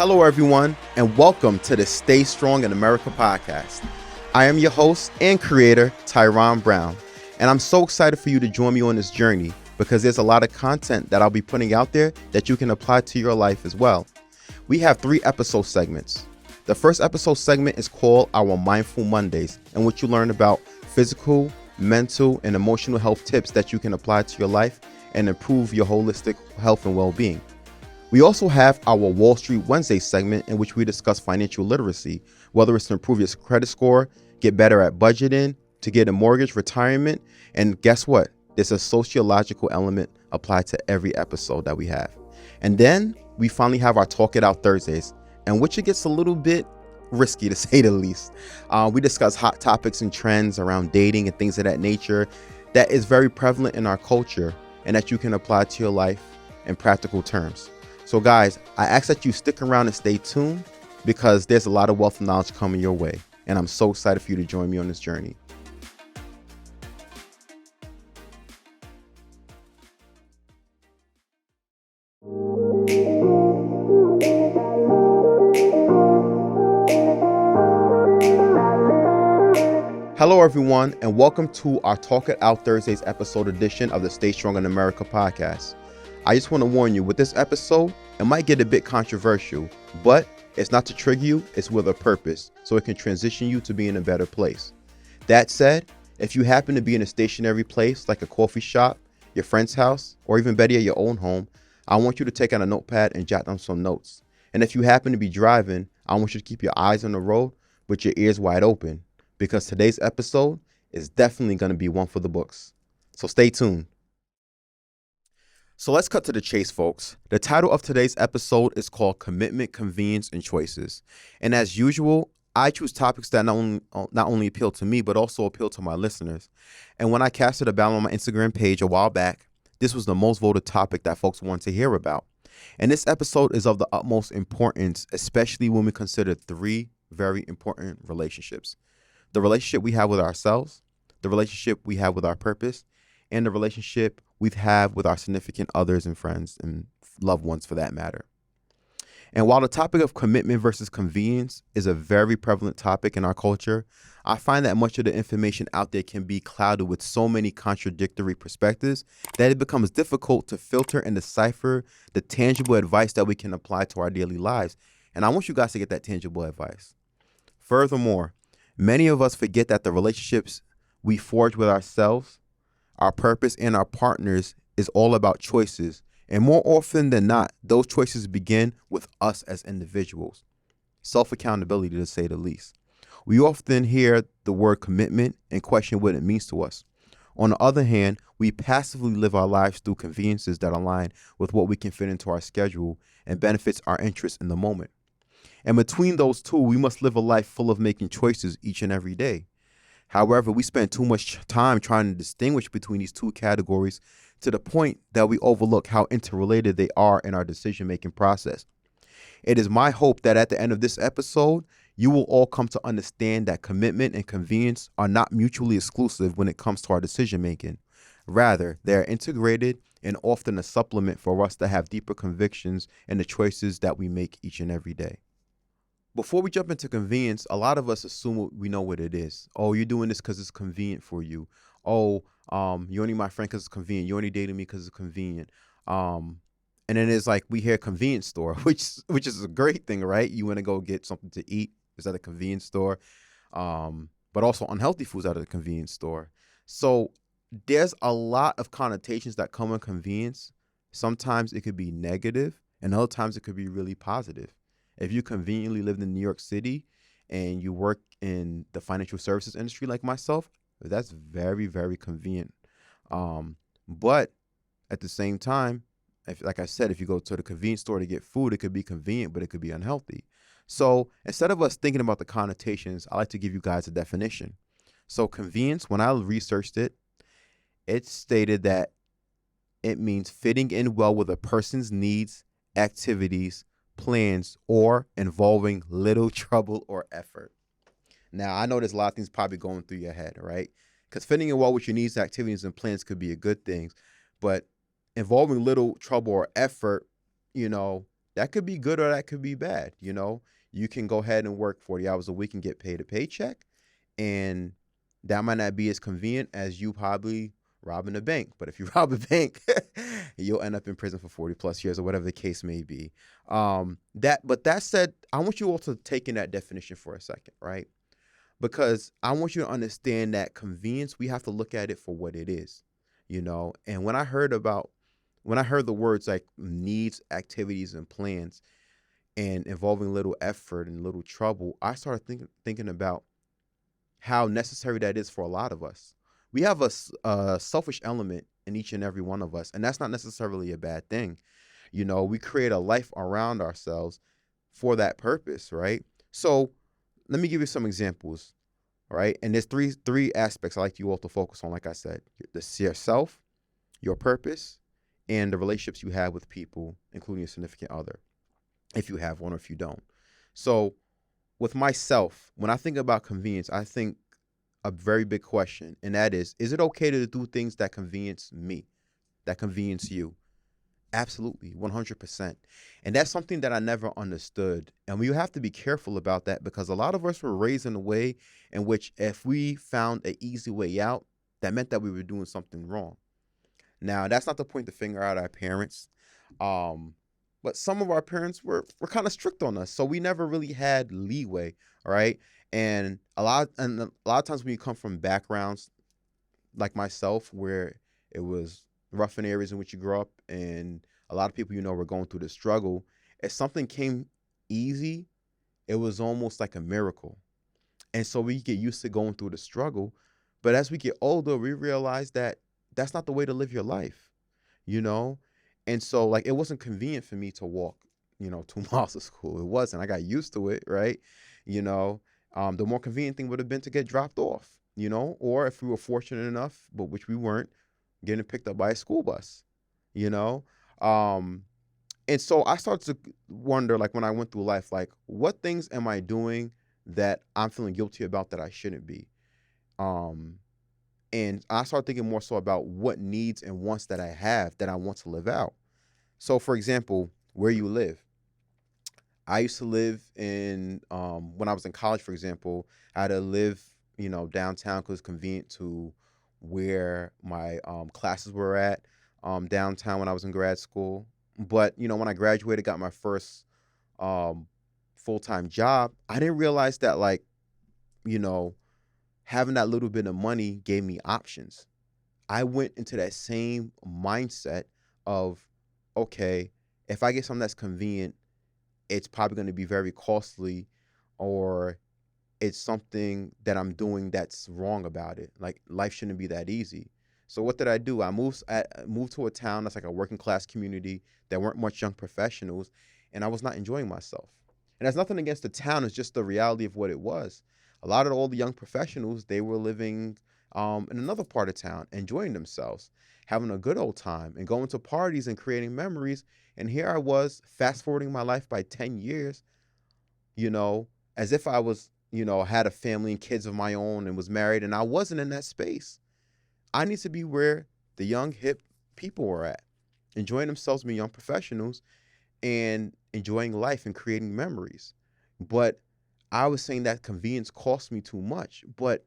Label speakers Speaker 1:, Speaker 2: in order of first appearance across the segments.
Speaker 1: Hello, everyone, and welcome to the Stay Strong in America podcast. I am your host and creator, Tyrone Brown, and I'm so excited for you to join me on this journey because there's a lot of content that I'll be putting out there that you can apply to your life as well. We have 3 episode segments. The first episode segment is called our Mindful Mondays, in which you learn about physical, mental, and emotional health tips that you can apply to your life and improve your holistic health and well-being. We also have our Wall Street Wednesday segment in which we discuss financial literacy, whether it's to improve your credit score, get better at budgeting, to get a mortgage, retirement, and guess what? There's a sociological element applied to every episode that we have. And then we finally have our Talk It Out Thursdays, in which it gets a little bit risky to say the least. We discuss hot topics and trends around dating and things of that nature that is very prevalent in our culture and that you can apply to your life in practical terms. So guys, I ask that you stick around and stay tuned because there's a lot of wealth and knowledge coming your way. And I'm so excited for you to join me on this journey. Hello, everyone, and welcome to our Talk It Out Thursdays episode edition of the Stay Strong in America podcast. I just want to warn you, with this episode, it might get a bit controversial, but it's not to trigger you, it's with a purpose, so it can transition you to be in a better place. That said, if you happen to be in a stationary place like a coffee shop, your friend's house, or even better yet, your own home, I want you to take out a notepad and jot down some notes. And if you happen to be driving, I want you to keep your eyes on the road with your ears wide open, because today's episode is definitely going to be one for the books. So stay tuned. So let's cut to the chase, folks. The title of today's episode is called Commitment, Convenience, and Choices. And as usual, I choose topics that not only appeal to me, but also appeal to my listeners. And when I casted a ballot on my Instagram page a while back, this was the most voted topic that folks wanted to hear about. And this episode is of the utmost importance, especially when we consider 3 very important relationships. The relationship we have with ourselves, the relationship we have with our purpose, and the relationship we have with our significant others and friends and loved ones for that matter. And while the topic of commitment versus convenience is a very prevalent topic in our culture, I find that much of the information out there can be clouded with so many contradictory perspectives that it becomes difficult to filter and decipher the tangible advice that we can apply to our daily lives. And I want you guys to get that tangible advice. Furthermore, many of us forget that the relationships we forge with ourselves, our purpose, and our partners is all about choices. And more often than not, those choices begin with us as individuals. Self-accountability, to say the least. We often hear the word commitment and question what it means to us. On the other hand, we passively live our lives through conveniences that align with what we can fit into our schedule and benefits our interests in the moment. And between those two, we must live a life full of making choices each and every day. However, we spend too much time trying to distinguish between these 2 categories to the point that we overlook how interrelated they are in our decision-making process. It is my hope that at the end of this episode, you will all come to understand that commitment and convenience are not mutually exclusive when it comes to our decision-making. Rather, they are integrated and often a supplement for us to have deeper convictions in the choices that we make each and every day. Before we jump into convenience, a lot of us assume we know what it is. Oh, you're doing this because it's convenient for you. Oh, you're only my friend because it's convenient. You're only dating me because it's convenient. And then it's like we hear convenience store, which is a great thing, right? You want to go get something to eat. It's at a convenience store. But also unhealthy foods at a convenience store. So there's a lot of connotations that come with convenience. Sometimes it could be negative, and other times it could be really positive. If you conveniently live in New York City and you work in the financial services industry like myself, that's very, very convenient. But at the same time, like I said, if you go to the convenience store to get food, it could be convenient, but it could be unhealthy. So instead of us thinking about the connotations, I like to give you guys a definition. So convenience, when I researched it, it stated that it means fitting in well with a person's needs, activities, plans, or involving little trouble or effort. Now, I know there's a lot of things probably going through your head, right? Because fitting in well with your needs, activities, and plans could be a good thing, but involving little trouble or effort, That could be good or that could be bad. You can go ahead and work 40 hours a week and get paid a paycheck, and that might not be as convenient as you probably robbing a bank. But if you rob a bank, you'll end up in prison for 40 plus years or whatever the case may be. But that said, I want you all to take in that definition for a second, right? Because I want you to understand that convenience, we have to look at it for what it is. And when I heard the words like needs, activities, and plans, and involving little effort and little trouble, I started thinking about how necessary that is for a lot of us. We have a selfish element in each and every one of us, and that's not necessarily a bad thing. We create a life around ourselves for that purpose, right? So let me give you some examples, right? And there's three aspects I like you all to focus on. Like I said, yourself, your purpose, and the relationships you have with people, including your significant other, if you have one or if you don't. So with myself, when I think about convenience, I think a very big question, and that is it okay to do things that convenience me, that convenience you? Absolutely, 100%. And that's something that I never understood. And we have to be careful about that because a lot of us were raised in a way in which if we found an easy way out, that meant that we were doing something wrong. Now, that's not to point the finger at our parents. Um, but some of our parents were kind of strict on us. So we never really had leeway, all right? And a lot of times when you come from backgrounds like myself where it was rough in areas in which you grew up and a lot of people were going through the struggle, if something came easy, it was almost like a miracle. And so we get used to going through the struggle. But as we get older, we realize that that's not the way to live your life, you know? And so, like, it wasn't convenient for me to walk, 2 miles to school. It wasn't. I got used to it, right? You know, the more convenient thing would have been to get dropped off, or if we were fortunate enough, but which we weren't, getting picked up by a school bus, you know? Um, and so I started to wonder, like, when I went through life, like, what things am I doing that I'm feeling guilty about that I shouldn't be? Um, and I started thinking more so about what needs and wants that I have that I want to live out. So, for example, where you live. I used to live when I was in college, for example, I had to live, downtown because it's convenient to where my classes were at downtown when I was in grad school. But, when I graduated, got my first um, full-time job, I didn't realize that, like, you know, having that little bit of money gave me options. I went into that same mindset of, okay, if I get something that's convenient, it's probably going to be very costly, or it's something that I'm doing that's wrong about it. Like, life shouldn't be that easy. So what did I do? I moved to a town that's like a working class community. There weren't much young professionals, and I was not enjoying myself. And that's nothing against the town. It's just the reality of what it was. A lot of all the young professionals, they were living in another part of town, enjoying themselves, having a good old time, and going to parties and creating memories. And here I was, fast forwarding my life by 10 years, you know, as if I was, had a family and kids of my own and was married, and I wasn't in that space. I need to be where the young, hip people were at, enjoying themselves, being young professionals, and enjoying life and creating memories. But I was saying that convenience cost me too much. But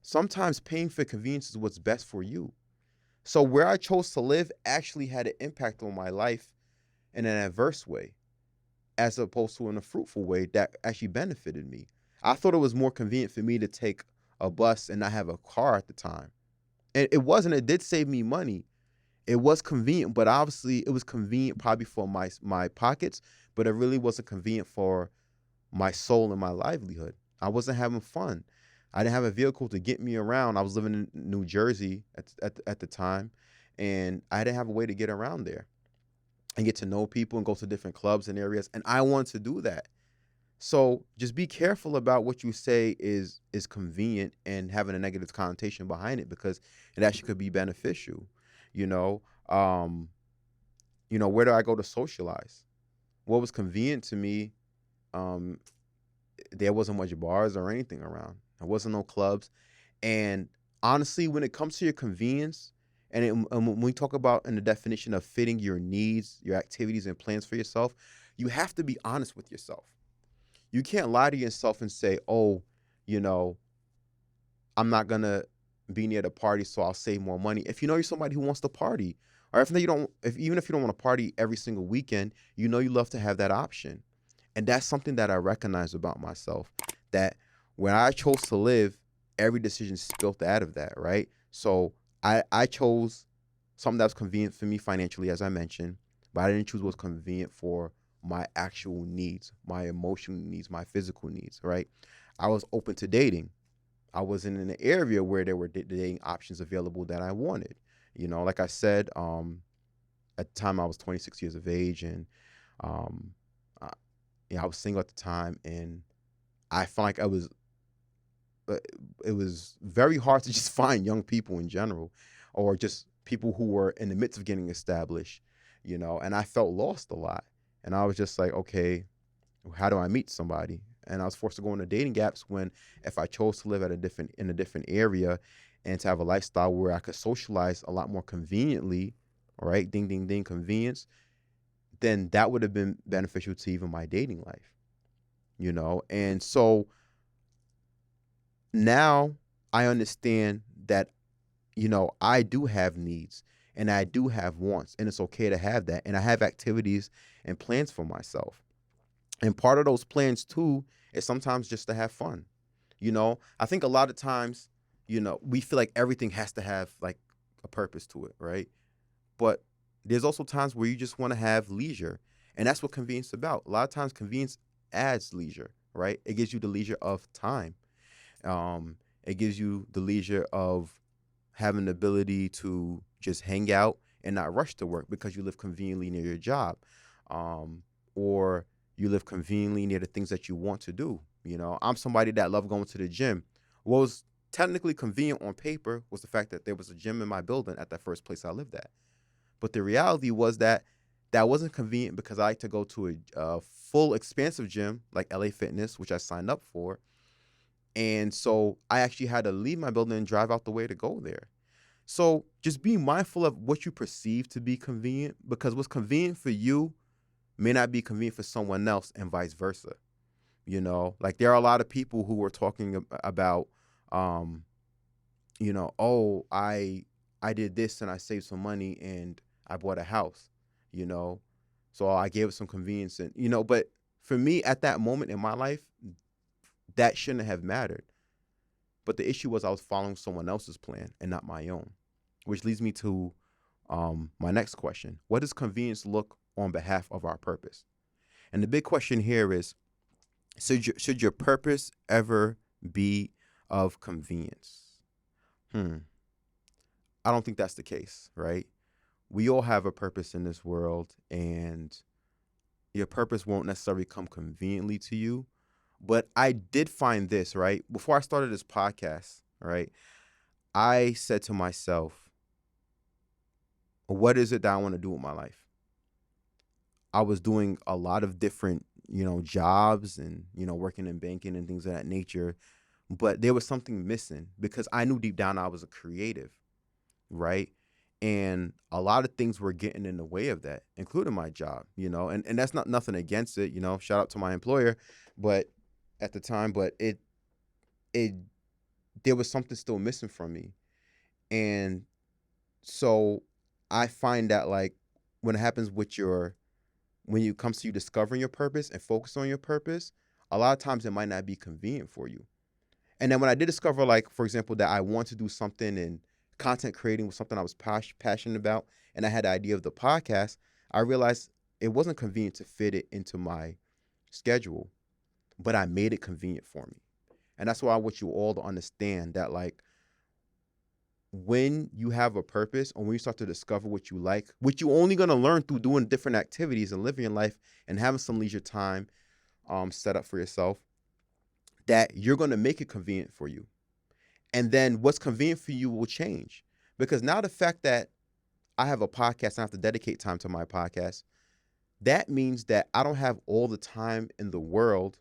Speaker 1: sometimes paying for convenience is what's best for you. So where I chose to live actually had an impact on my life in an adverse way, as opposed to in a fruitful way that actually benefited me. I thought it was more convenient for me to take a bus and not have a car at the time. And it wasn't. It did save me money. It was convenient, but obviously it was convenient probably for my pockets, but it really wasn't convenient for my soul and my livelihood. I wasn't having fun. I didn't have a vehicle to get me around. I was living in New Jersey at the time, and I didn't have a way to get around there and get to know people and go to different clubs and areas. And I wanted to do that. So just be careful about what you say is convenient and having a negative connotation behind it, because it actually could be beneficial. You know, um, where do I go to socialize? What was convenient to me? Um, there wasn't much bars or anything around. There wasn't no clubs. And honestly, when it comes to your convenience, and when we talk about in the definition of fitting your needs, your activities, and plans for yourself, you have to be honest with yourself. You can't lie to yourself and say, oh, you know, I'm not gonna be near the party, so I'll save more money. If you know you're somebody who wants to party, or if you don't, if even if you don't want to party every single weekend, you know you love to have that option. And that's something that I recognize about myself. That when I chose to live, every decision spilled out of that, right? So I chose something that was convenient for me financially, as I mentioned, but I didn't choose what was convenient for my actual needs, my emotional needs, my physical needs, right? I was open to dating. I wasn't in an area where there were dating options available that I wanted. Like I said, at the time I was 26 years of age, and um, I, I was single at the time, and I felt like uh, it was very hard to just find young people in general, or just people who were in the midst of getting established, and I felt lost a lot. And I was just like, okay, how do I meet somebody? And I was forced to go into dating gaps when if I chose to live in a different area and to have a lifestyle where I could socialize a lot more conveniently, all right, ding ding ding convenience, then that would have been beneficial to even my dating life. And so now I understand that, I do have needs and I do have wants, and it's okay to have that. And I have activities and plans for myself. And part of those plans too is sometimes just to have fun. I think a lot of times, we feel like everything has to have like a purpose to it, right? But there's also times where you just want to have leisure. And that's what convenience is about. A lot of times convenience adds leisure, right? It gives you the leisure of time. It gives you the leisure of having the ability to just hang out and not rush to work because you live conveniently near your job, or you live conveniently near the things that you want to do. I'm somebody that loved going to the gym. What was technically convenient on paper was the fact that there was a gym in my building at that first place I lived at. But the reality was that that wasn't convenient because I like to go to a full expansive gym like LA Fitness, which I signed up for. And so I actually had to leave my building and drive out the way to go there. So just be mindful of what you perceive to be convenient, because what's convenient for you may not be convenient for someone else, and vice versa. Like there are a lot of people who were talking about, um, oh, I did this and I saved some money and I bought a house, you know, so I gave it some convenience, and but for me at that moment in my life, that shouldn't have mattered. But the issue was I was following someone else's plan and not my own, which leads me to my next question. What does convenience look on behalf of our purpose? And the big question here is, should your purpose ever be of convenience? I don't think that's the case, right? We all have a purpose in this world, and your purpose won't necessarily come conveniently to you. But I did find this, right? Before I started this podcast, right? I said to myself, what is it that I want to do with my life? I was doing a lot of different, jobs and, working in banking and things of that nature. But there was something missing because I knew deep down I was a creative, right? And a lot of things were getting in the way of that, including my job, and that's not nothing against it, shout out to my employer, but at the time, but it there was something still missing from me. And so I find that, like, when it happens with when you comes to you discovering your purpose and focus on your purpose, a lot of times it might not be convenient for you. And then when I did discover, like, for example, that I want to do something, and content creating was something I was passionate about, and I had the idea of the podcast, I realized it wasn't convenient to fit it into my schedule, but I made it convenient for me. And that's why I want you all to understand that, like, when you have a purpose, or when you start to discover what you like, what you're only going to learn through doing different activities and living your life and having some leisure time set up for yourself, that you're going to make it convenient for you. And then what's convenient for you will change. Because now the fact that I have a podcast and I have to dedicate time to my podcast, that means that I don't have all the time in the world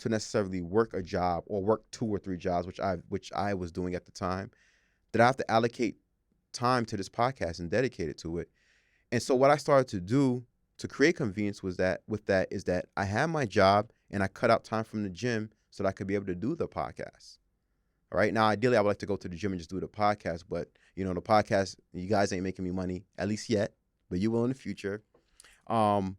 Speaker 1: to necessarily work a job or work 2 or 3 jobs, which I was doing at the time, that I have to allocate time to this podcast and dedicate it to it. And so what I started to do to create convenience was that with that is that I had my job and I cut out time from the gym so that I could be able to do the podcast. All right. Now, ideally, I would like to go to the gym and just do the podcast, but the podcast, you guys ain't making me money, at least yet, but you will in the future. But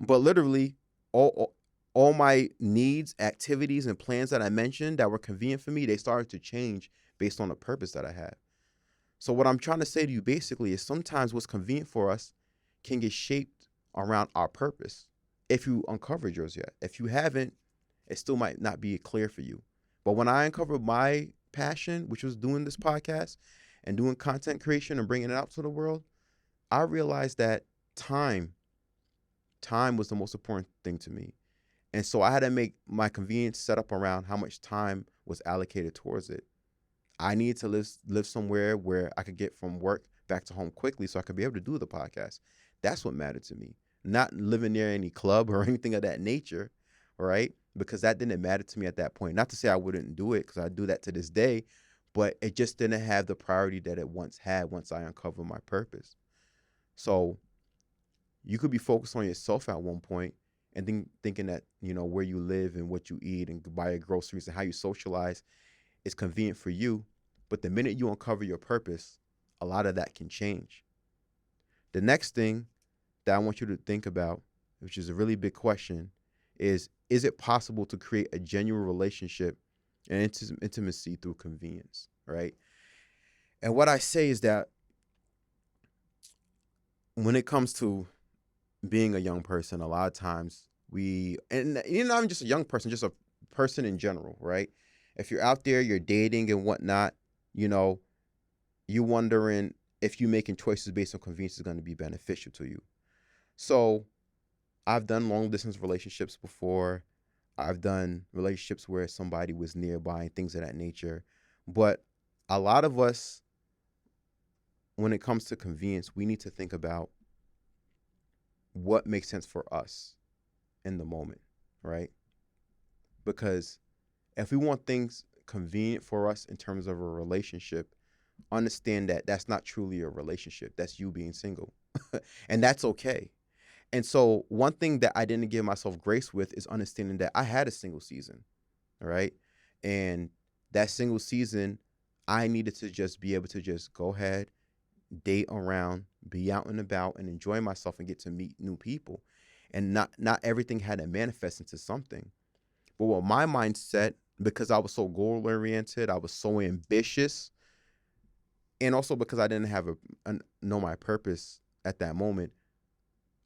Speaker 1: literally, all my needs, activities, and plans that I mentioned that were convenient for me, they started to change based on the purpose that I had. So what I'm trying to say to you basically is sometimes what's convenient for us can get shaped around our purpose. If you uncovered yours yet, if you haven't, it still might not be clear for you. But when I uncovered my passion, which was doing this podcast and doing content creation and bringing it out to the world, I realized that time was the most important thing to me. And so I had to make my convenience set up around how much time was allocated towards it. I needed to live somewhere where I could get from work back to home quickly so I could be able to do the podcast. That's what mattered to me. Not living near any club or anything of that nature, right? Because that didn't matter to me at that point. Not to say I wouldn't do it, because I do that to this day, but it just didn't have the priority that it once had once I uncovered my purpose. So you could be focused on yourself at one point and thinking that, where you live and what you eat and buy your groceries and how you socialize is convenient for you. But the minute you uncover your purpose, a lot of that can change. The next thing that I want you to think about, which is a really big question, is it possible to create a genuine relationship and intimacy through convenience, right? And what I say is that when it comes to being a young person, a lot of times and I'm just a young person, just a person in general, right? If you're out there, you're dating and whatnot, you're wondering if you making choices based on convenience is going to be beneficial to you. So I've done long distance relationships before. I've done relationships where somebody was nearby and things of that nature. But a lot of us, when it comes to convenience, we need to think about what makes sense for us in the moment, right? Because if we want things convenient for us in terms of a relationship, understand that that's not truly a relationship. That's you being single. And that's okay. And so one thing that I didn't give myself grace with is understanding that I had a single season, right? And that single season, I needed to just be able to just go ahead, date around, be out and about, and enjoy myself and get to meet new people. And not everything had to manifest into something. But what my mindset, because I was so goal oriented, I was so ambitious, and also because I didn't have know my purpose at that moment,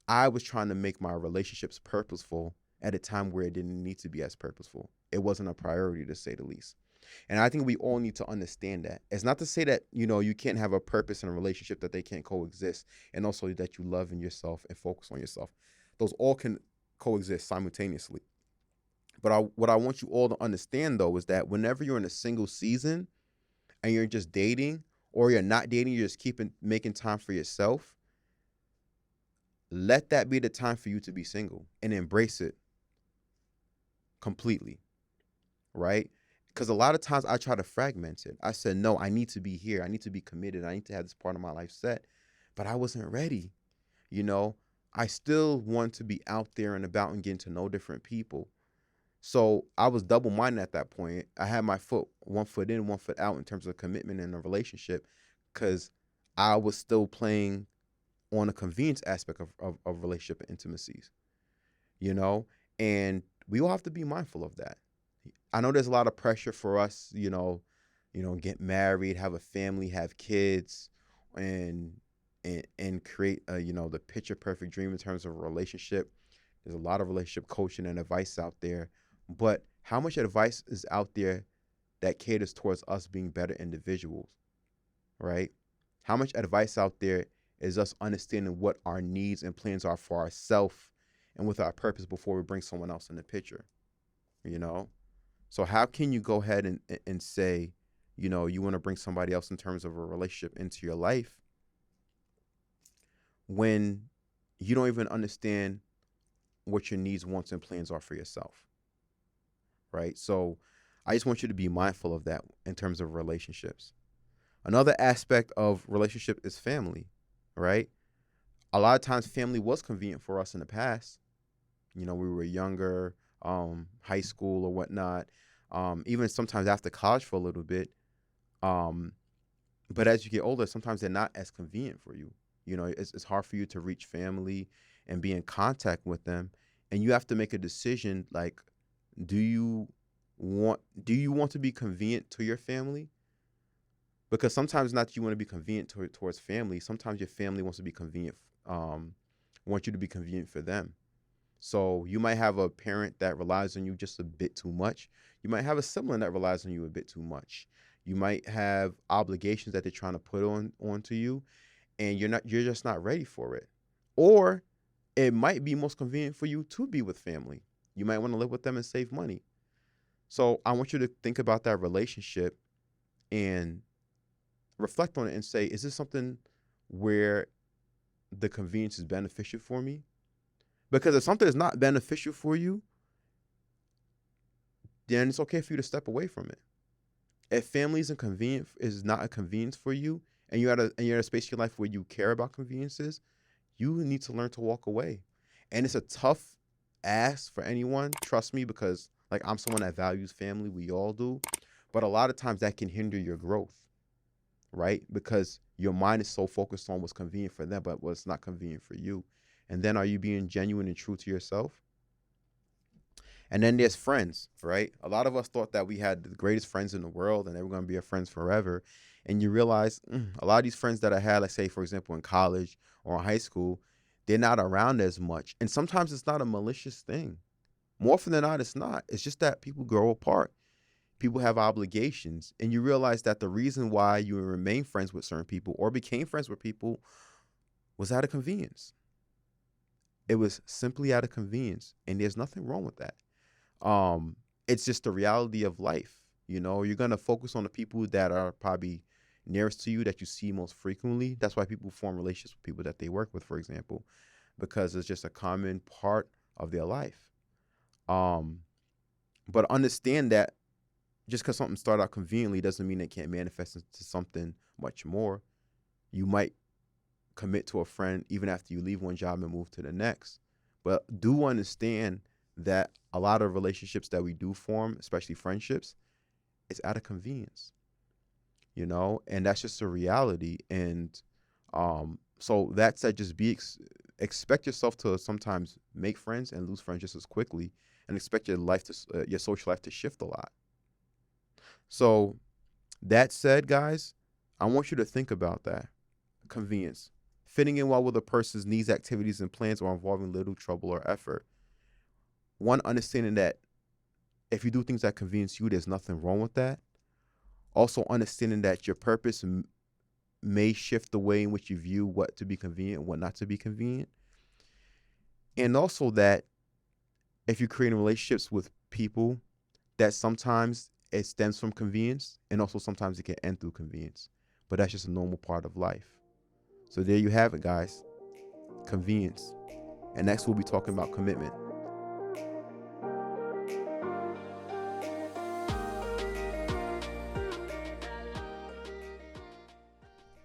Speaker 1: I was trying to make my relationships purposeful at a time where it didn't need to be as purposeful. It wasn't a priority, to say the least. And I think we all need to understand that. It's not to say that, you can't have a purpose in a relationship, that they can't coexist, and also that you love in yourself and focus on yourself. Those all can coexist simultaneously. But what I want you all to understand, though, is that whenever you're in a single season and you're just dating, or you're not dating, you're just making time for yourself, let that be the time for you to be single and embrace it completely, right? Because a lot of times I try to fragment it. I said, no, I need to be here. I need to be committed. I need to have this part of my life set. But I wasn't ready. I still want to be out there and about and getting to know different people. So I was double-minded at that point. I had my one foot in, one foot out in terms of commitment in a relationship, because I was still playing on a convenience aspect of relationship and intimacies, and we all have to be mindful of that. I know there's a lot of pressure for us, get married, have a family, have kids, and create the picture perfect dream in terms of a relationship. There's a lot of relationship coaching and advice out there, but how much advice is out there that caters towards us being better individuals, right? How much advice out there is us understanding what our needs and plans are for ourselves and with our purpose before we bring someone else in the picture, So how can you go ahead and say, you want to bring somebody else in terms of a relationship into your life when you don't even understand what your needs, wants, and plans are for yourself, right? So I just want you to be mindful of that in terms of relationships. Another aspect of relationship is family, right? A lot of times family was convenient for us in the past. We were younger, high school or whatnot, even sometimes after college for a little bit. Um, but as you get older, sometimes they're not as convenient for you. It's hard for you to reach family and be in contact with them. And you have to make a decision like, do you want to be convenient to your family? Because sometimes not that you want to be convenient towards family. Sometimes your family wants to be convenient, want you to be convenient for them. So you might have a parent that relies on you just a bit too much. You might have a sibling that relies on you a bit too much. You might have obligations that they're trying to put onto you, and you're just not ready for it. Or it might be most convenient for you to be with family. You might want to live with them and save money. So I want you to think about that relationship and reflect on it and say, is this something where the convenience is beneficial for me? Because if something is not beneficial for you, then it's okay for you to step away from it. If family is not a convenience for you, and you're at a space in your life where you care about conveniences, you need to learn to walk away. And it's a tough ask for anyone, trust me, because like I'm someone that values family, we all do. But a lot of times that can hinder your growth, right? Because your mind is so focused on what's convenient for them, but what's not convenient for you. And then are you being genuine and true to yourself? And then there's friends, right? A lot of us thought that we had the greatest friends in the world and they were going to be our friends forever. And you realize a lot of these friends that I had, let's say, for example, in college or in high school, they're not around as much. And sometimes it's not a malicious thing. More often than not, it's not. It's just that people grow apart. People have obligations. And you realize that the reason why you remain friends with certain people or became friends with people was out of convenience. It was simply out of convenience. And there's nothing wrong with that. It's just the reality of life. You're going to focus on the people that are probably nearest to you that you see most frequently. That's why people form relationships with people that they work with, for example, because it's just a common part of their life. But understand that just because something started out conveniently doesn't mean it can't manifest into something much more. You might commit to a friend even after you leave one job and move to the next. But do understand that a lot of relationships that we do form, especially friendships, is out of convenience, and that's just a reality. And so that said, just expect yourself to sometimes make friends and lose friends just as quickly, and expect your social life to shift a lot. So that said, guys, I want you to think about that. Convenience. Fitting in well with a person's needs, activities, and plans or involving little trouble or effort. One, understanding that if you do things that convenience you, there's nothing wrong with that. Also, understanding that your purpose may shift the way in which you view what to be convenient and what not to be convenient. And also that if you're creating relationships with people, that sometimes it stems from convenience, and also sometimes it can end through convenience. But that's just a normal part of life. So there you have it, guys. Convenience. And next we'll be talking about commitment.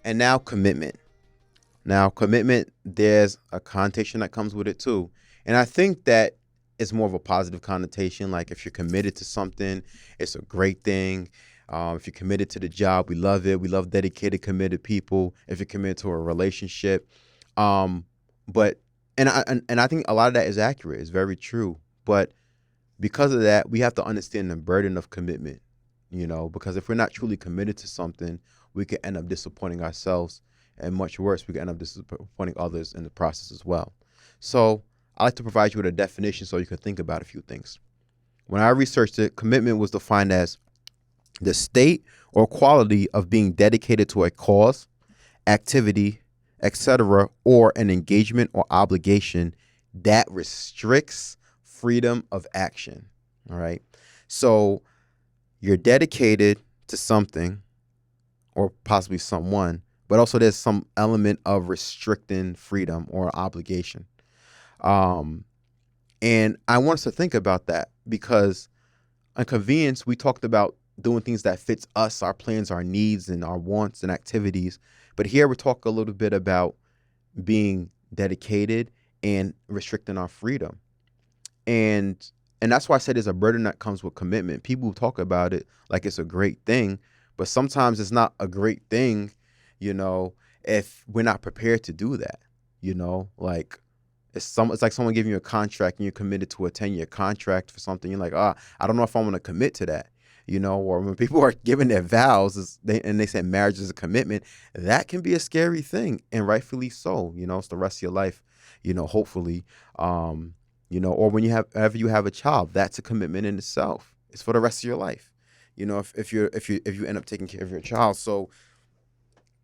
Speaker 1: And now commitment. Now commitment, there's a connotation that comes with it too. And I think that it's more of a positive connotation. Like if you're committed to something, it's a great thing. If you're committed to the job, we love it. We love dedicated, committed people. If you're committed to a relationship, but I think a lot of that is accurate. It's very true. But because of that, we have to understand the burden of commitment. Because if we're not truly committed to something, we could end up disappointing ourselves, and much worse, we could end up disappointing others in the process as well. So I like to provide you with a definition so you can think about a few things. When I researched it, commitment was defined as the state or quality of being dedicated to a cause, activity, etc., or an engagement or obligation that restricts freedom of action. All right. So you're dedicated to something or possibly someone, but also there's some element of restricting freedom or obligation. And I want us to think about that because on convenience, we talked about doing things that fits us, our plans, our needs, and our wants and activities. But here we talk a little bit about being dedicated, and restricting our freedom. And that's why I said there's a burden that comes with commitment. People talk about it like it's a great thing, but sometimes it's not a great thing, you know, if we're not prepared to do that. Like it's like someone giving you a contract and you're committed to a 10-year contract for something. You're like, I don't know if I want to commit to that. Or when people are giving their vows and they say marriage is a commitment, that can be a scary thing, and rightfully so. It's the rest of your life, hopefully. Or whenever you have a child, that's a commitment in itself. It's for the rest of your life. If you end up taking care of your child. So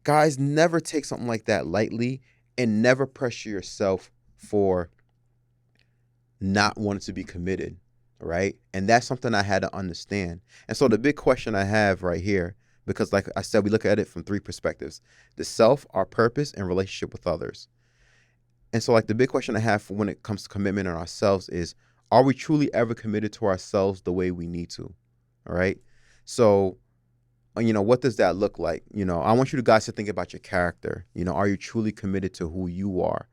Speaker 1: guys, never take something like that lightly, and never pressure yourself for not wanting to be committed, right? And that's something I had to understand. And so the big question I have right here, because like I said, we look at it from three perspectives: the self, our purpose, and relationship with others. And so like the big question I have for when it comes to commitment in ourselves is, are we truly ever committed to ourselves the way we need to? All right. So, what does that look like? I want you guys to think about your character. Are you truly committed to who you are?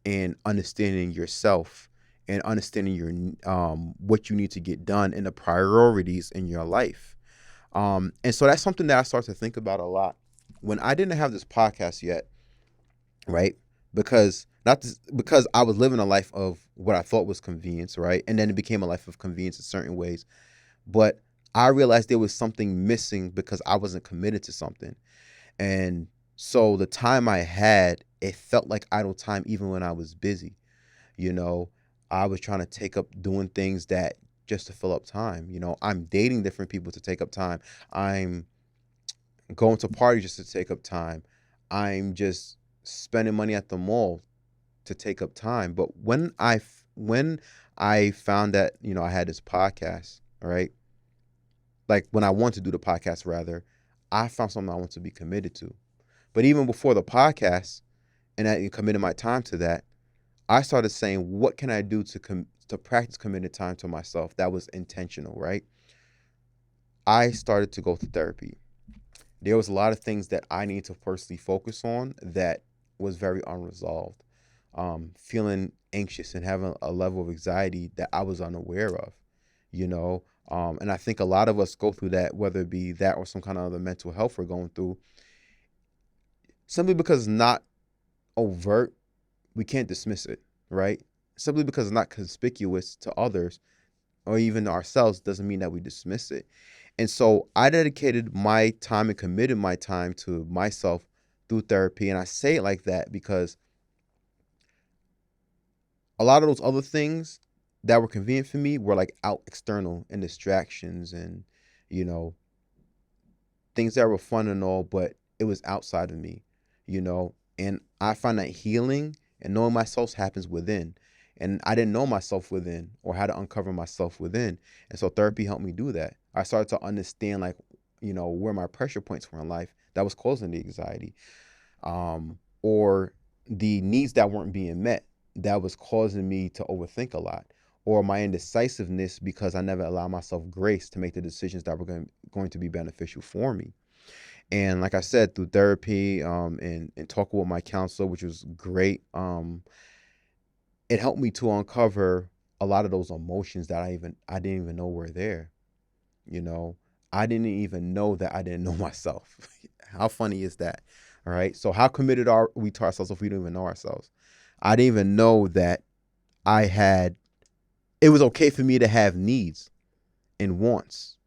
Speaker 1: And understanding yourself, and understanding your what you need to get done, and the priorities in your life. And so that's something that I started to think about a lot when I didn't have this podcast yet, right? Because because I was living a life of what I thought was convenience, right? And then it became a life of convenience in certain ways. But I realized there was something missing because I wasn't committed to something. And so the time I had, it felt like idle time even when I was busy. I was trying to take up doing things that just to fill up time. I'm dating different people to take up time. I'm going to parties just to take up time. I'm just spending money at the mall to take up time. But when I found that, I had this podcast, right? Like when I wanted to do the podcast rather, I found something I want to be committed to. But even before the podcast, and I committed my time to that, I started saying, what can I do to practice committed time to myself that was intentional, right? I started to go to therapy. There was a lot of things that I needed to personally focus on that was very unresolved. Feeling anxious and having a level of anxiety that I was unaware of, and I think a lot of us go through that, whether it be that or some kind of other mental health we're going through, simply because it's not overt. We can't dismiss it, right? Simply because it's not conspicuous to others or even ourselves doesn't mean that we dismiss it. And so I dedicated my time and committed my time to myself through therapy. And I say it like that because a lot of those other things that were convenient for me were like out external and distractions and, things that were fun and all, but it was outside of me, and I find that healing and knowing myself happens within. And I didn't know myself within or how to uncover myself within. And so therapy helped me do that. I started to understand where my pressure points were in life that was causing the anxiety, or the needs that weren't being met that was causing me to overthink a lot, or my indecisiveness because I never allowed myself grace to make the decisions that were going to be beneficial for me. And like I said, through therapy, and talking with my counselor, which was great, it helped me to uncover a lot of those emotions that I didn't even know were there. You know, I didn't even know that I didn't know myself. How funny is that? All right. So how committed are we to ourselves if we don't even know ourselves? I didn't even know that it was okay for me to have needs and wants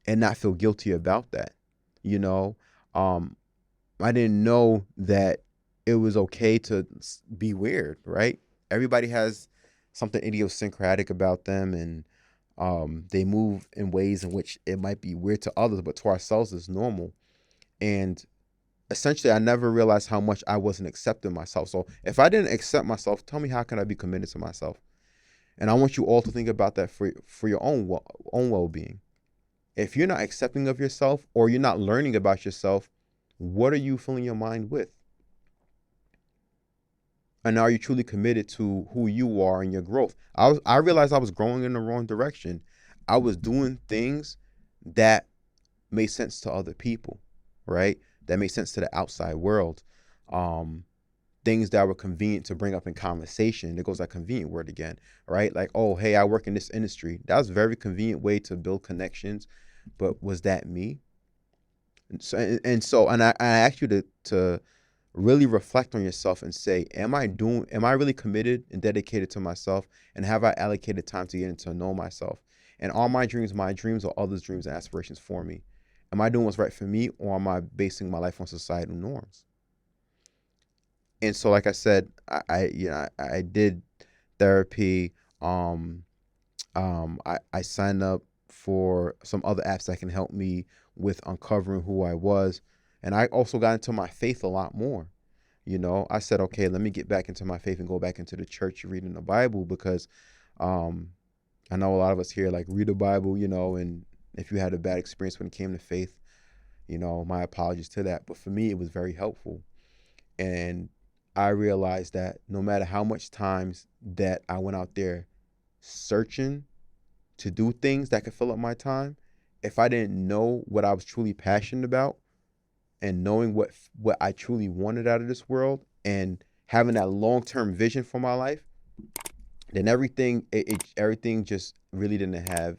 Speaker 1: and not feel guilty about that. You know, um, I didn't know that it was okay to be weird, right? Everybody has something idiosyncratic about them, and they move in ways in which it might be weird to others, but to ourselves it's normal. And essentially, I never realized how much I wasn't accepting myself. So if I didn't accept myself, tell me, how can I be committed to myself? And I want you all to think about that for your own well-being. If you're not accepting of yourself or you're not learning about yourself, what are you filling your mind with? And are you truly committed to who you are and your growth? I realized I was growing in the wrong direction. I was doing things that made sense to other people, right? That made sense to the outside world. things that were convenient to bring up in conversation. There goes that convenient word again, right? Like, oh, hey, I work in this industry. That was a very convenient way to build connections, but was that me? And I ask you to really reflect on yourself and say, am I really committed and dedicated to myself? And have I allocated time to get to know myself? And are my dreams, or others' dreams and aspirations for me? Am I doing what's right for me, or am I basing my life on societal norms? And so, like I said, I did therapy. Um, I signed up for some other apps that can help me with uncovering who I was. And I also got into my faith a lot more. I said, okay, let me get back into my faith and go back into the church reading the Bible, because um, I know a lot of us here like read the Bible, and if you had a bad experience when it came to faith, my apologies to that. But for me, it was very helpful. And I realized that no matter how much times that I went out there searching to do things that could fill up my time, if I didn't know what I was truly passionate about, and knowing what I truly wanted out of this world, and having that long-term vision for my life, then everything just really didn't have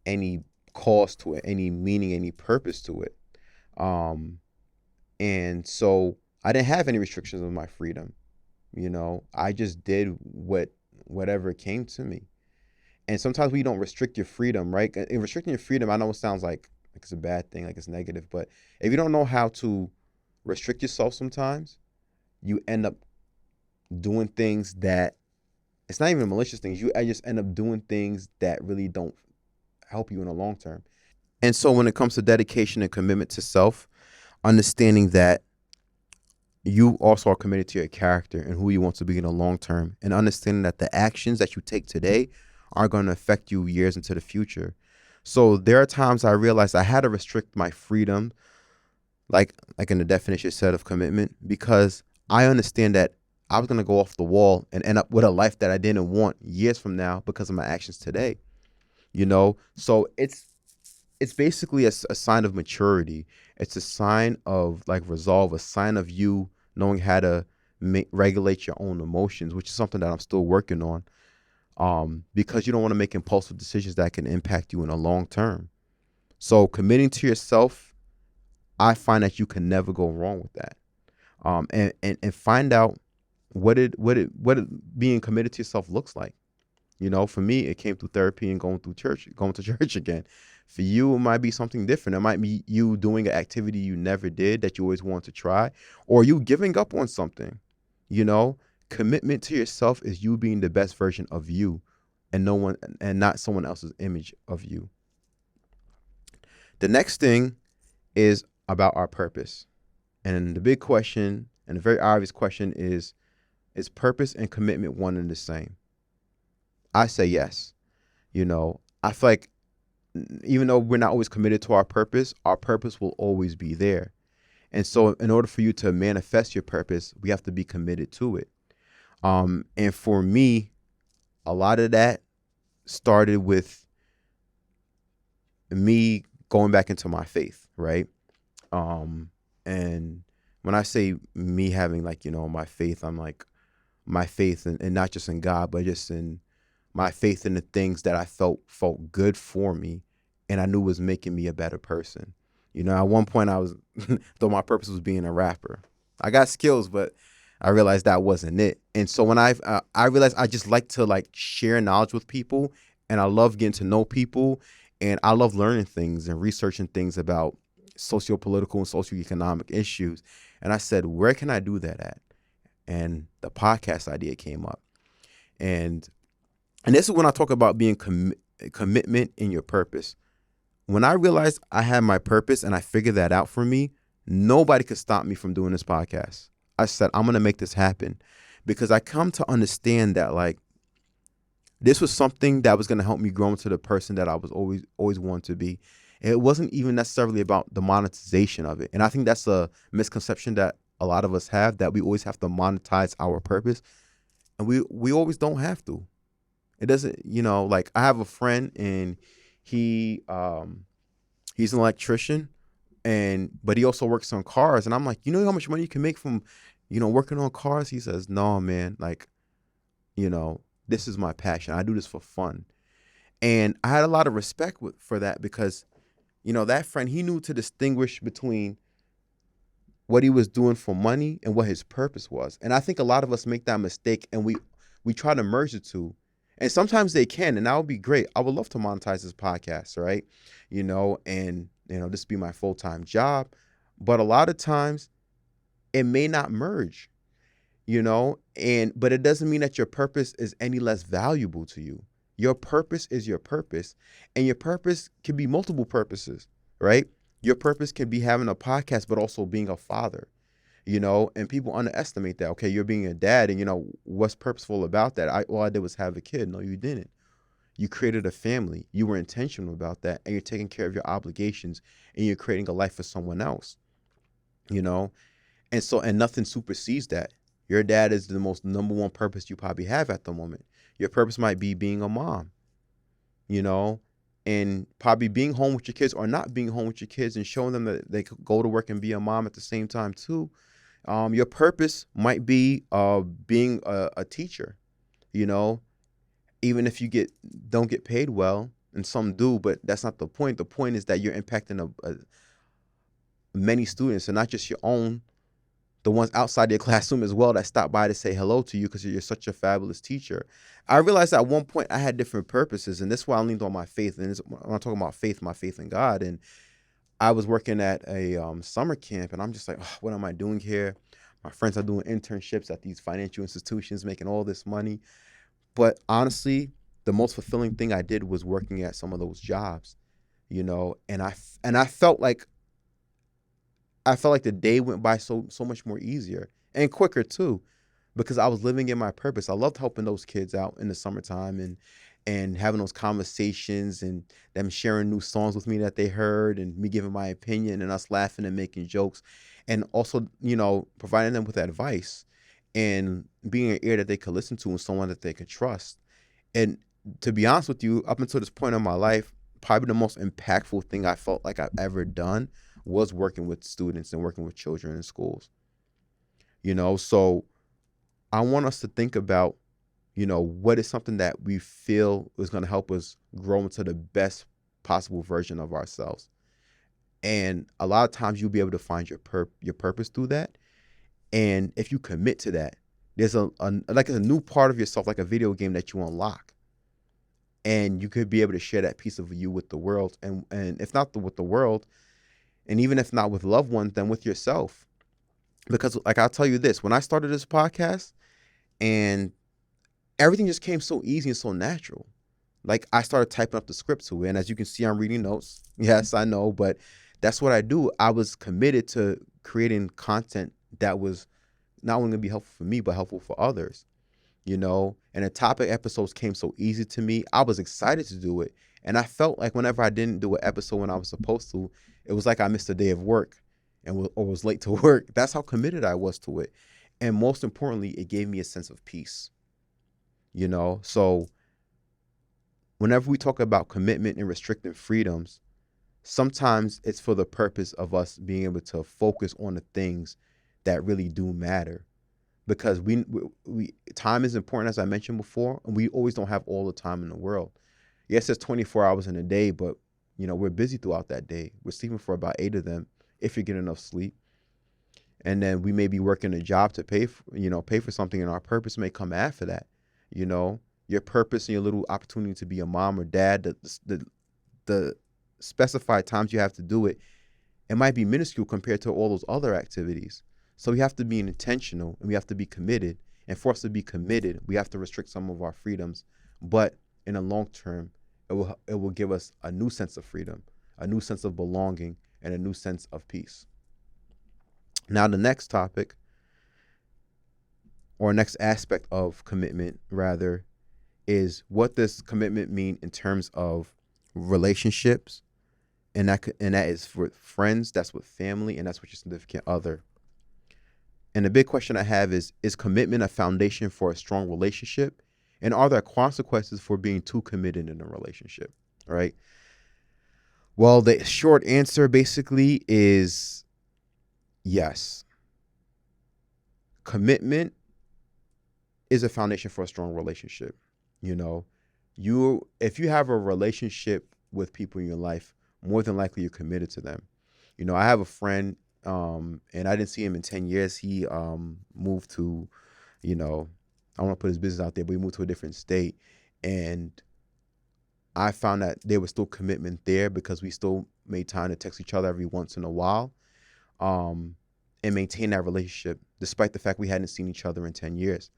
Speaker 1: any cause to it, any meaning, any purpose to it. Um, and so I didn't have any restrictions on my freedom. I just did whatever came to me. And sometimes we don't restrict your freedom, right? And restricting your freedom, I know it sounds like it's a bad thing, like it's negative, but if you don't know how to restrict yourself, sometimes you end up doing things that, it's not even malicious things. I just end up doing things that really don't help you in the long term. And so when it comes to dedication and commitment to self, understanding that you also are committed to your character and who you want to be in the long term, and understanding that the actions that you take today are going to affect you years into the future. So there are times I realized I had to restrict my freedom, like in the definition set of commitment, because I understand that I was going to go off the wall and end up with a life that I didn't want years from now because of my actions today. So it's basically a sign of maturity. It's a sign of like resolve, a sign of you knowing how to regulate your own emotions, which is something that I'm still working on. Because you don't want to make impulsive decisions that can impact you in the long term. So committing to yourself, I find that you can never go wrong with that. And find out what being committed to yourself looks like. For me, it came through therapy and going to church again. For you, it might be something different. It might be you doing an activity you never did that you always wanted to try, or you giving up on something. Commitment to yourself is you being the best version of you, and not someone else's image of you. The next thing is about our purpose. And the big question, and the very obvious question, is purpose and commitment one and the same? I say yes. I feel like even though we're not always committed to our purpose will always be there. And so in order for you to manifest your purpose, we have to be committed to it. And for me, a lot of that started with me going back into my faith, right? And when I say me having my faith, I'm like my faith and not just in God, but just in my faith in the things that I felt good for me, and I knew was making me a better person. At one point I was though my purpose was being a rapper. I got skills, but I realized that wasn't it. And so when I realized I just like to share knowledge with people, and I love getting to know people, and I love learning things and researching things about socio-political and socioeconomic issues. And I said, where can I do that at? And the podcast idea came up. And this is when I talk about being commitment in your purpose. When I realized I had my purpose and I figured that out for me, nobody could stop me from doing this podcast. I said, I'm going to make this happen, because I come to understand that this was something that was going to help me grow into the person that I was always wanted to be. It wasn't even necessarily about the monetization of it. And I think that's a misconception that a lot of us have, that we always have to monetize our purpose. And we always don't have to. It doesn't, I have a friend, and he's an electrician, but he also works on cars. And I'm like, you know how much money you can make from, working on cars? He says, no, man, like, this is my passion. I do this for fun. And I had a lot of respect for that because, that friend, he knew to distinguish between what he was doing for money and what his purpose was. And I think a lot of us make that mistake, and we try to merge the two. And sometimes they can, and that would be great. I would love to monetize this podcast, right? And this be my full-time job. But a lot of times it may not merge, but it doesn't mean that your purpose is any less valuable to you. Your purpose is your purpose, and your purpose can be multiple purposes, right? Your purpose can be having a podcast, but also being a father, and people underestimate that. Okay, you're being a dad, and what's purposeful about that? All I did was have a kid. No, you didn't. You created a family. You were intentional about that, and you're taking care of your obligations, and you're creating a life for someone else, and nothing supersedes that. Your dad is the most number one purpose you probably have at the moment. Your purpose might be being a mom, and probably being home with your kids or not being home with your kids and showing them that they could go to work and be a mom at the same time too. Your purpose might be being a teacher, even if you don't get paid well, and some do, but that's not the point. The point is that you're impacting many students, and not just your own, the ones outside your classroom as well that stop by to say hello to you because you're such a fabulous teacher. I realized at one point I had different purposes, and this is why I leaned on my faith. And when I'm talking about faith, my faith in God. And I was working at a summer camp, and I'm just like, what am I doing here? My friends are doing internships at these financial institutions, making all this money. But honestly, the most fulfilling thing I did was working at some of those jobs, and I felt like the day went by so much more easier and quicker too, because I was living in my purpose. I loved helping those kids out in the summertime and having those conversations and them sharing new songs with me that they heard and me giving my opinion and us laughing and making jokes, and also, providing them with advice and being an ear that they could listen to and someone that they could trust. And to be honest with you, up until this point in my life, probably the most impactful thing I felt like I've ever done was working with students and working with children in schools. So I want us to think about, what is something that we feel is going to help us grow into the best possible version of ourselves. And a lot of times you'll be able to find your purpose through that. And if you commit to that, there's a new part of yourself, like a video game that you unlock. And you could be able to share that piece of you with the world. And if not with the world, and even if not with loved ones, then with yourself. Because I'll tell you this, when I started this podcast, and everything just came so easy and so natural. I started typing up the script to it. And as you can see, I'm reading notes. Yes, I know, but that's what I do. I was committed to creating content that was not only going to be helpful for me, but helpful for others, and the topic episodes came so easy to me. I was excited to do it. And I felt like whenever I didn't do an episode when I was supposed to, it was like I missed a day of work or was late to work. That's how committed I was to it. And most importantly, it gave me a sense of peace, So whenever we talk about commitment and restricting freedoms, sometimes it's for the purpose of us being able to focus on the things that really do matter. Because we time is important, as I mentioned before, and we always don't have all the time in the world. Yes, there's 24 hours in a day, but we're busy throughout that day. We're sleeping for about 8 of them, if you get enough sleep. And then we may be working a job to pay for something, and our purpose may come after that. Your purpose and your little opportunity to be a mom or dad, the specified times you have to do it, it might be minuscule compared to all those other activities. So we have to be intentional, and we have to be committed. And for us to be committed, we have to restrict some of our freedoms. But in the long term, it will give us a new sense of freedom, a new sense of belonging, and a new sense of peace. Now, the next topic, or next aspect of commitment, rather, is what does commitment mean in terms of relationships? And that is for friends, that's with family, and that's with your significant other. And the big question I have is commitment a foundation for a strong relationship? And are there consequences for being too committed in a relationship, right? Well, the short answer basically is yes. Commitment is a foundation for a strong relationship. You know, if you have a relationship with people in your life, more than likely you're committed to them. I have a friend, and I didn't see him in 10 years. He moved to, you know, I don't want to put his business out there, but he moved to a different state. And I found that there was still commitment there because we still made time to text each other every once in a while, um, and maintain that relationship despite the fact we hadn't seen each other in 10 years.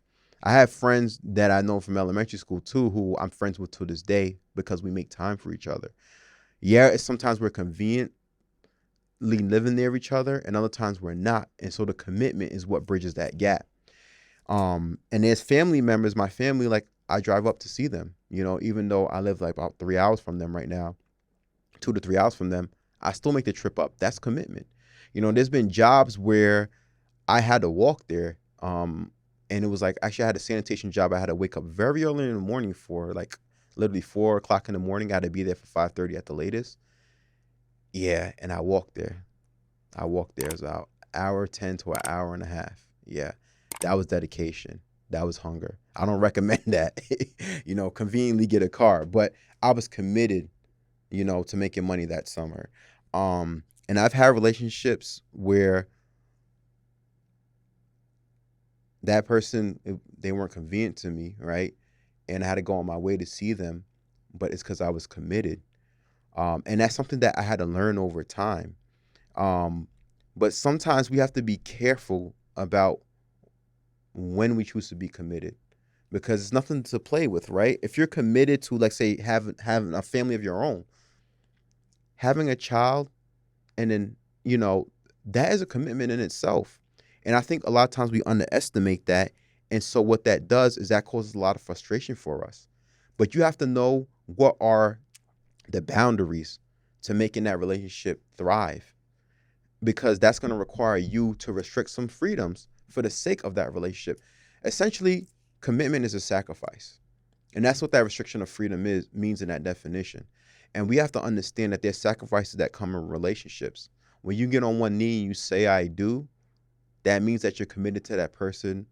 Speaker 1: I have friends that I know from elementary school too, who I'm friends with to this day because we make time for each other. Yeah, it's sometimes we're conveniently living near each other, and other times we're not. And so the commitment is what bridges that gap. And there's family members, my family, like I drive up to see them, even though I live like about 3 hours from them right now, 2 to 3 hours from them, I still make the trip up. That's commitment. There's been jobs where I had to walk there. And it was like, actually I had a sanitation job. I had to wake up very early in the morning for like literally 4 o'clock in the morning. I had to be there for 5:30 at the latest. Yeah. And I walked there. It was about hour 10 to an hour and a half. Yeah. That was dedication. That was hunger. I don't recommend that. Conveniently get a car, but I was committed, to making money that summer. And I've had relationships where that person, they weren't convenient to me, right? And I had to go on my way to see them, but it's because I was committed. And that's something that I had to learn over time. Um, but sometimes we have to be careful about when we choose to be committed because it's nothing to play with, right? If you're committed to, like, say, having a family of your own, having a child, and then, that is a commitment in itself. And I think a lot of times we underestimate that. And so what that does is that causes a lot of frustration for us. But you have to know what are the boundaries to making that relationship thrive, because that's going to require you to restrict some freedoms for the sake of that relationship. Essentially, commitment is a sacrifice. And that's what that restriction of freedom means in that definition. And we have to understand that there's sacrifices that come in relationships. When you get on one knee and you say I do, that means that you're committed to that person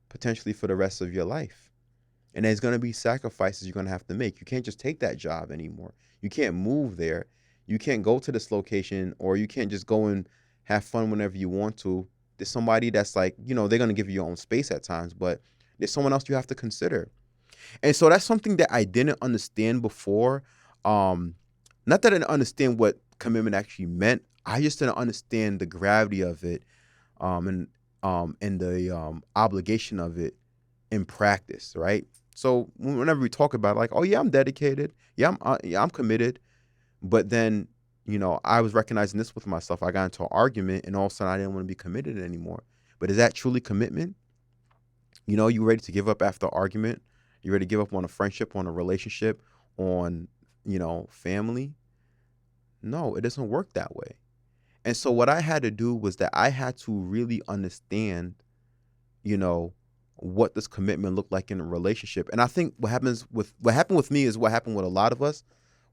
Speaker 1: potentially for the rest of your life. And there's going to be sacrifices you're going to have to make. You can't just take that job anymore. You can't move there. You can't go to this location, or you can't just go and have fun whenever you want to. There's somebody that's like, they're going to give you your own space at times, but there's someone else you have to consider. And so that's something that I didn't understand before. Not that I didn't understand what commitment actually meant. I just didn't understand the gravity of it, and the obligation of it in practice, right? So whenever we talk about it, like, oh yeah, I'm dedicated, yeah, I'm committed, but then I was recognizing this with myself. I got into an argument, and all of a sudden I didn't want to be committed anymore. But is that truly commitment? You ready to give up after argument? You ready to give up on a friendship, on a relationship, on family? No, it doesn't work that way. And so what I had to do was that I had to really understand, you know, what this commitment looked like in a relationship. And I think what happened with me is what happened with a lot of us.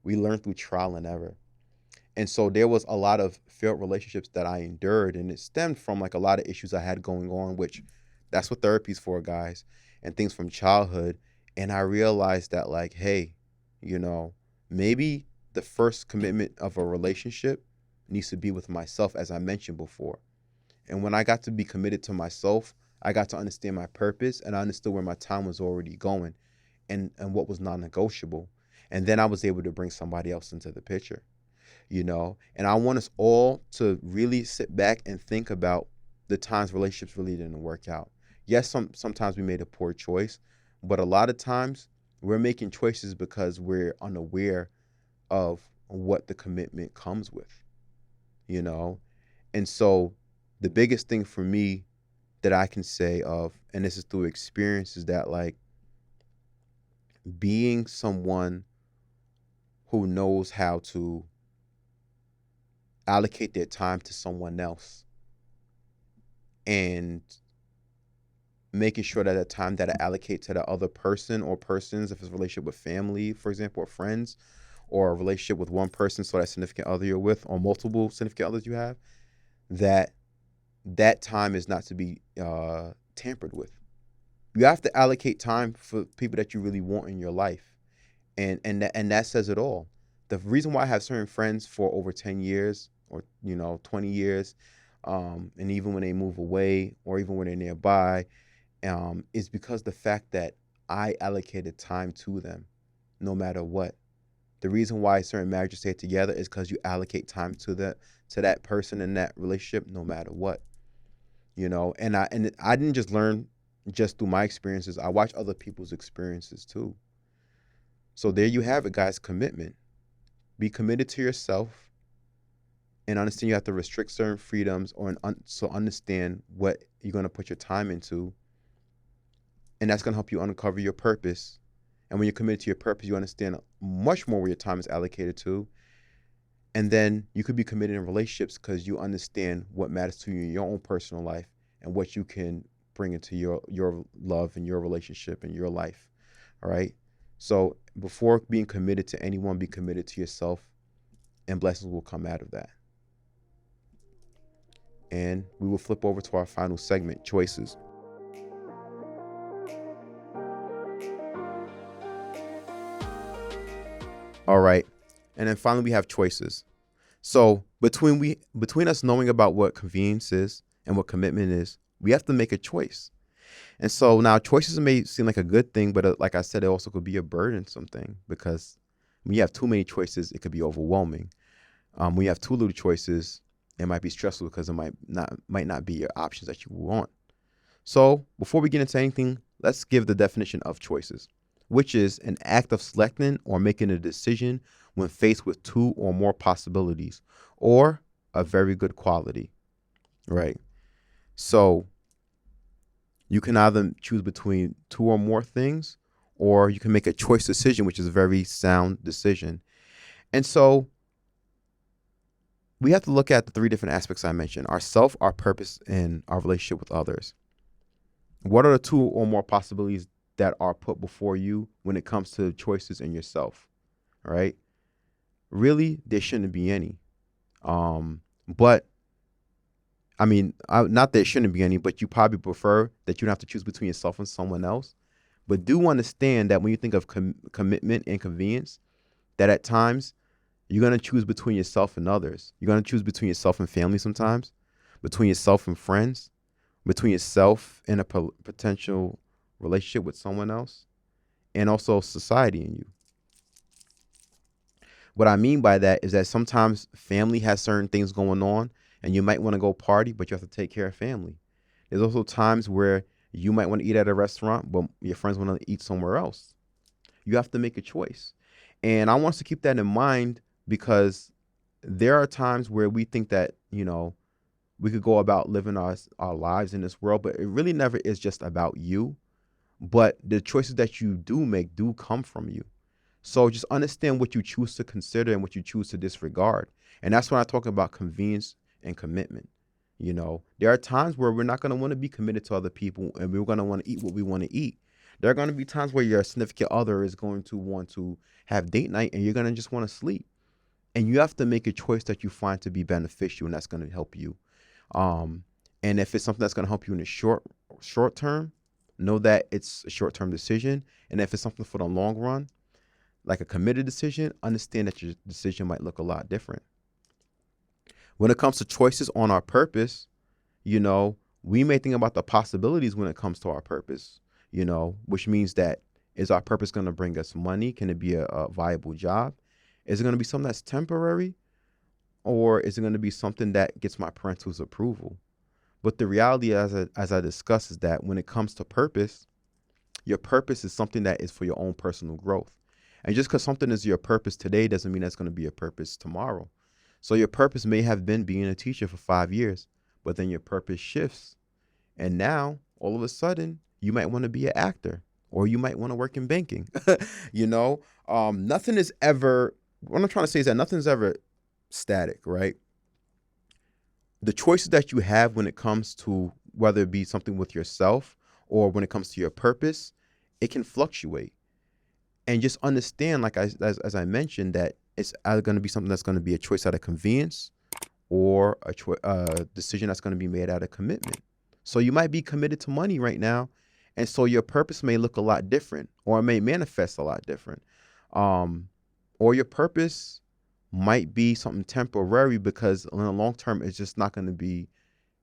Speaker 1: We learned through trial and error. And so there was a lot of failed relationships that I endured, and it stemmed from like a lot of issues I had going on, which that's what therapy's for, guys, and things from childhood. And I realized that, like, hey, maybe the first commitment of a relationship needs to be with myself, as I mentioned before. And when I got to be committed to myself, I got to understand my purpose, and I understood where my time was already going, and what was non-negotiable. And then I was able to bring somebody else into the picture. And I want us all to really sit back and think about the times relationships really didn't work out. Yes, sometimes we made a poor choice, but a lot of times we're making choices because we're unaware of what the commitment comes with, you know? And so the biggest thing for me that I can say of, and this is through experience, is that, like, being someone who knows how to allocate their time to someone else, and making sure that the time that I allocate to the other person or persons, if it's a relationship with family, for example, or friends, or a relationship with one person, so that significant other you're with, or multiple significant others you have, that time is not to be tampered with. You have to allocate time for people that you really want in your life, and that says it all. The reason why I have certain friends for over 10 years or 20 years, and even when they move away or even when they're nearby, is because the fact that I allocated time to them, no matter what. The reason why certain marriages stay together is because you allocate time to that person in that relationship, no matter what. And I didn't just learn just through my experiences. I watch other people's experiences too. So there you have it, guys. Commitment. Be committed to yourself, and understand you have to restrict certain freedoms, so understand what you're going to put your time into, and that's going to help you uncover your purpose. And when you're committed to your purpose, you understand much more where your time is allocated to. And then you could be committed in relationships because you understand what matters to you in your own personal life and what you can bring into your love and your relationship and your life. All right. So before being committed to anyone, be committed to yourself, and blessings will come out of that. And we will flip over to our final segment, choices. All right. And then finally, we have choices. So between us knowing about what convenience is and what commitment is, we have to make a choice. And so now choices may seem like a good thing, but like I said, it also could be a burdensome thing, because when you have too many choices, it could be overwhelming. When you have too little choices, it might be stressful because it might not be your options that you want. So before we get into anything, let's give the definition of choices, which is an act of selecting or making a decision when faced with two or more possibilities or a very good quality, right? So you can either choose between two or more things, or you can make a choice decision, which is a very sound decision. And so we have to look at the three different aspects I mentioned: ourself, our purpose, and our relationship with others. What are the two or more possibilities that are put before you when it comes to choices in yourself, right? Really, there shouldn't be any. But I mean, not that there shouldn't be any, but you probably prefer that you don't have to choose between yourself and someone else. But do understand that when you think of commitment and convenience, that at times you're going to choose between yourself and others. You're going to choose between yourself and family sometimes, between yourself and friends, between yourself and a potential relationship with someone else, and also society in you. What I mean by that is that sometimes family has certain things going on, and you might want to go party, but you have to take care of family. There's also times where you might want to eat at a restaurant, but your friends want to eat somewhere else. You have to make a choice. And I want us to keep that in mind, because there are times where we think that, we could go about living our lives in this world, but it really never is just about you. But the choices that you do make do come from you. So just understand what you choose to consider and what you choose to disregard. And that's when I talk about convenience and commitment. There are times where we're not going to want to be committed to other people, and we're going to want to eat what we want to eat. There are going to be times where your significant other is going to want to have date night, and you're going to just want to sleep. And you have to make a choice that you find to be beneficial, and that's going to help you. And if it's something that's going to help you in the short term, know that it's a short term decision. And if it's something for the long run, like a committed decision, understand that your decision might look a lot different. When it comes to choices on our purpose, we may think about the possibilities when it comes to our purpose, which means that, is our purpose going to bring us money? Can it be a viable job? Is it going to be something that's temporary? Or is it going to be something that gets my parental's approval? But the reality, as I discussed, is that when it comes to purpose, your purpose is something that is for your own personal growth. And just because something is your purpose today doesn't mean that's going to be your purpose tomorrow. So your purpose may have been being a teacher for 5 years, but then your purpose shifts. And now, all of a sudden, you might want to be an actor, or you might want to work in banking. Nothing is ever, what I'm trying to say is that nothing's ever static, right? The choices that you have when it comes to whether it be something with yourself or when it comes to your purpose, it can fluctuate. And just understand, like as I mentioned, that it's either going to be something that's going to be a choice out of convenience or a decision that's going to be made out of commitment. So you might be committed to money right now, and so your purpose may look a lot different, or it may manifest a lot different, um, or your purpose might be something temporary because in the long term it's just not going to be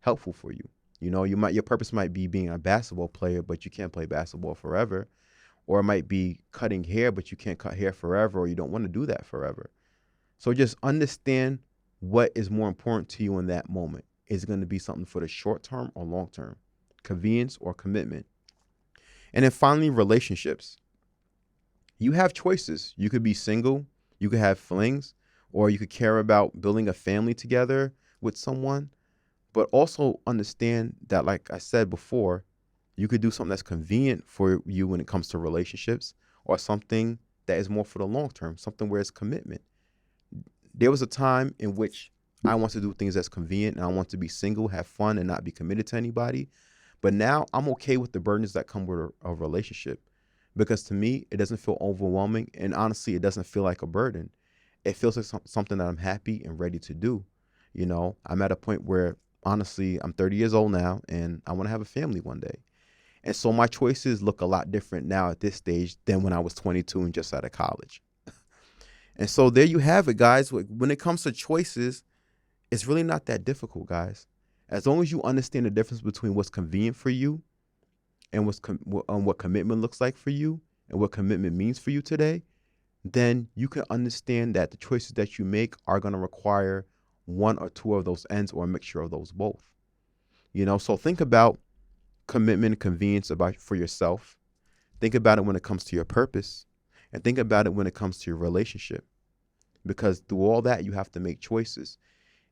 Speaker 1: helpful for you. Your purpose might be being a basketball player, but you can't play basketball forever, or it might be cutting hair, but you can't cut hair forever, or you don't want to do that forever. So just understand what is more important to you in that moment. Is it going to be something for the short term or long term? Convenience or commitment? And then finally, relationships. You have choices. You could be single, you could have flings, or you could care about building a family together with someone. But also understand that, like I said before, you could do something that's convenient for you when it comes to relationships, or something that is more for the long term, something where it's commitment. There was a time in which I want to do things that's convenient and I want to be single, have fun, and not be committed to anybody. But now I'm okay with the burdens that come with a relationship, because to me, it doesn't feel overwhelming. And honestly, it doesn't feel like a burden. It feels like something that I'm happy and ready to do. I'm at a point where, honestly, I'm 30 years old now and I want to have a family one day. And so my choices look a lot different now at this stage than when I was 22 and just out of college. And so there you have it, guys. When it comes to choices, it's really not that difficult, guys. As long as you understand the difference between what's convenient for you and what commitment looks like for you and what commitment means for you today, then you can understand that the choices that you make are going to require one or two of those ends, or a mixture of those both. So think about commitment and convenience for yourself. Think about it when it comes to your purpose, and think about it when it comes to your relationship. Because through all that, you have to make choices.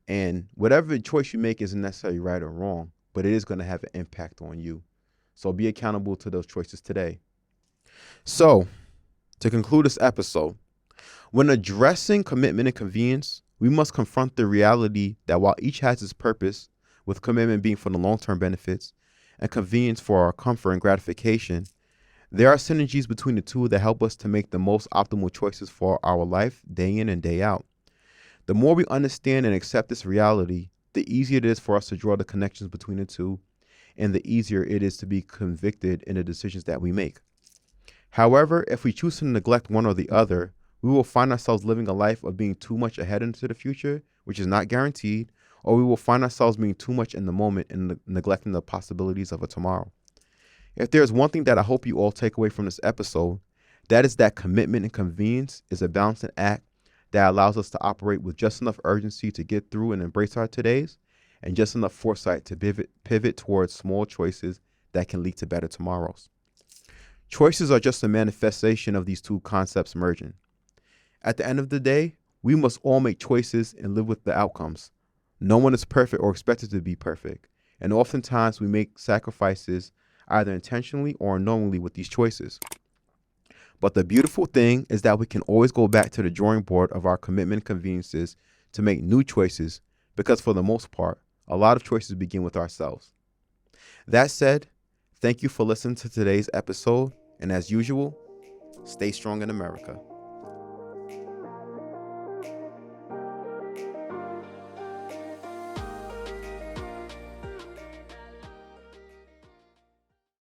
Speaker 1: And whatever choice you make isn't necessarily right or wrong, but it is going to have an impact on you. So be accountable to those choices today. So, to conclude this episode, when addressing commitment and convenience, we must confront the reality that while each has its purpose, with commitment being for the long-term benefits and convenience for our comfort and gratification, there are synergies between the two that help us to make the most optimal choices for our life day in and day out. The more we understand and accept this reality, the easier it is for us to draw the connections between the two, and the easier it is to be convicted in the decisions that we make. However, if we choose to neglect one or the other, we will find ourselves living a life of being too much ahead into the future, which is not guaranteed, or we will find ourselves being too much in the moment and neglecting the possibilities of a tomorrow. If there's one thing that I hope you all take away from this episode, that is that commitment and convenience is a balancing act that allows us to operate with just enough urgency to get through and embrace our todays, and just enough foresight to pivot towards small choices that can lead to better tomorrows. Choices are just a manifestation of these two concepts merging. At the end of the day, we must all make choices and live with the outcomes. No one is perfect or expected to be perfect, and oftentimes we make sacrifices either intentionally or unknowingly with these choices. But the beautiful thing is that we can always go back to the drawing board of our commitment and conveniences to make new choices, because for the most part, a lot of choices begin with ourselves. That said, thank you for listening to today's episode, and as usual, stay strong in America.